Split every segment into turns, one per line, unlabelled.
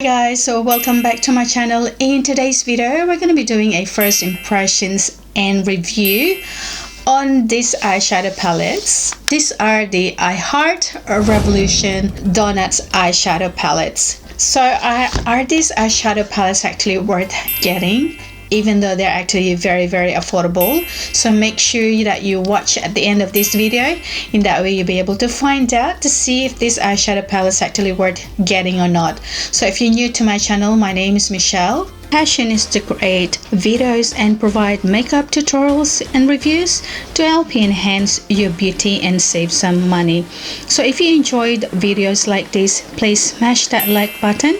Hey guys, so welcome back to my channel. In today's video we're going to be doing a first impressions and review on these eyeshadow palettes. These are the I Heart Revolution Donuts eyeshadow palettes. So are these eyeshadow palettes actually worth getting, even though they're actually very affordable? So make sure that you watch at the end of this video. In that way you'll be able to find out to see if this eyeshadow palette is actually worth getting or not. So if you're new to my channel, my name is Michelle. Passion is to create videos and provide makeup tutorials and reviews to help you enhance your beauty and save some money. So if you enjoyed videos like this, please smash that like button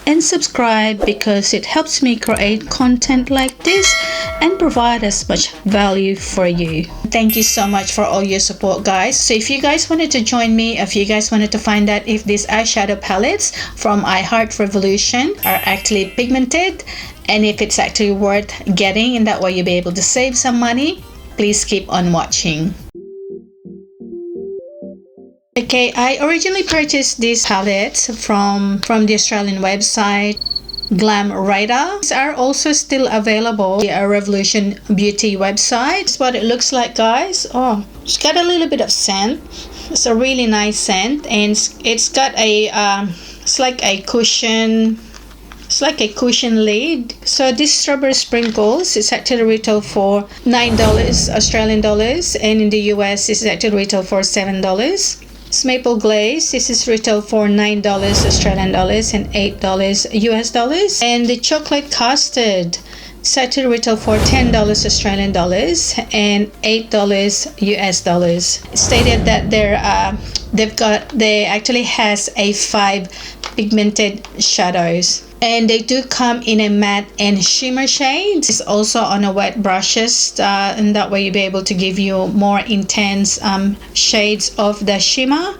and subscribe, because it helps me create content like this and provide as much value for you. Thank you so much for all your support, guys. So if you guys wanted to join me, if you guys wanted to find out if these eyeshadow palettes from I Heart Revolution are actually pigmented and if it's actually worth getting, in that way you'll be able to save some money, please keep on watching. Okay, I originally purchased these palettes from the Australian website Glam Radar. These are also still available on the Revolution Beauty website. This is what it looks like, guys. Oh, it's got a little bit of scent. It's a really nice scent, and it's got a it's like a cushion. It's like a cushion lid. So this strawberry sprinkles is actually retail for $9 Australian dollars, and in the US it's actually retail for $7. This maple glaze, this is retail for $9 Australian dollars and $8 US dollars. And the chocolate custard, it's actually retail for $10 Australian dollars and $8 US dollars. It stated that they actually has a 5 pigmented shadows, and they do come in a matte and shimmer shades. It's also on a wet brushes, and that way you'll be able to give you more intense shades of the shimmer.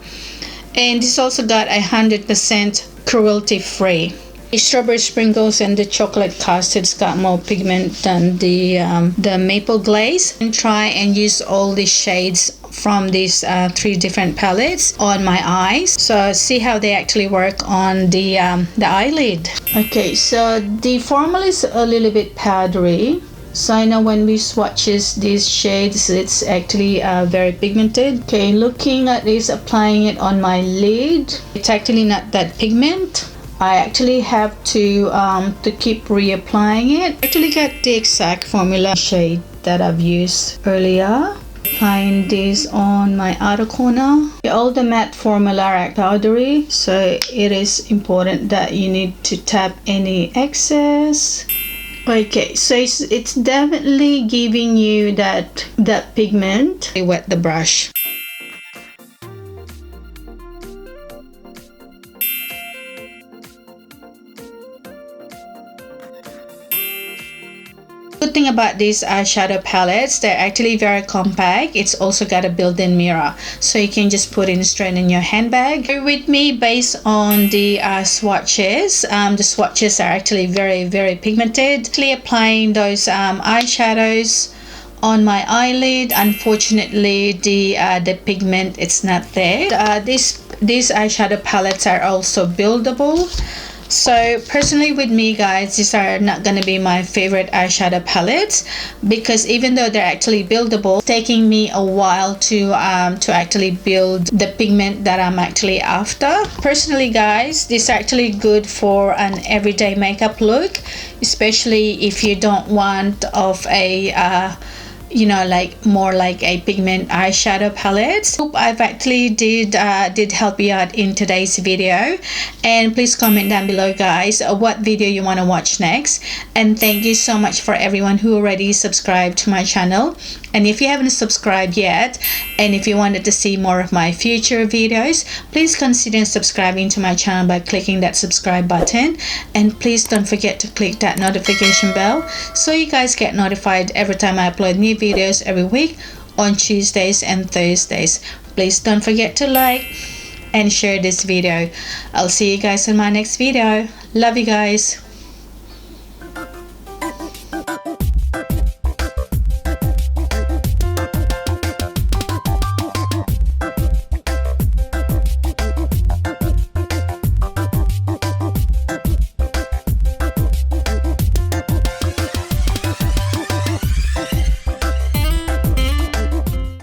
And this also got 100% cruelty free. The strawberry sprinkles and the chocolate custard's got more pigment than the maple glaze. And try and use all the shades from these 3 different palettes on my eyes, so see how they actually work on the eyelid. Okay, so the formula is a little bit powdery, so I know when we swatches these shades it's actually very pigmented. Okay, looking at this, applying it on my lid, it's actually not that pigment. I actually have to keep reapplying it. I actually got the exact formula shade that I've used earlier. Applying this on my outer corner. All the matte formula are powdery, so it is important that you need to tap any excess. Okay, so it's definitely giving you that pigment. I wet the brush. Good thing about these eyeshadow palettes, they're actually very compact. It's also got a built-in mirror, so you can just put it straight in your handbag. With me, based on the swatches, the swatches are actually very pigmented. Actually applying those eyeshadows on my eyelid, unfortunately the pigment, it's not there. These eyeshadow palettes are also buildable. So personally with me, guys, these are not going to be my favorite eyeshadow palettes, because even though they're actually buildable, it's taking me a while to actually build the pigment that I'm actually after. Personally, guys, this is actually good for an everyday makeup look, especially if you don't want of a like more like a pigment eyeshadow palette. Hope I've actually did help you out in today's video, and please comment down below, guys, what video you want to watch next. And thank you so much for everyone who already subscribed to my channel. And if you haven't subscribed yet, and if you wanted to see more of my future videos, please consider subscribing to my channel by clicking that subscribe button. And please don't forget to click that notification bell so you guys get notified every time I upload new videos every week on Tuesdays and Thursdays. Please don't forget to like and share this video. I'll see you guys in my next video. Love you guys.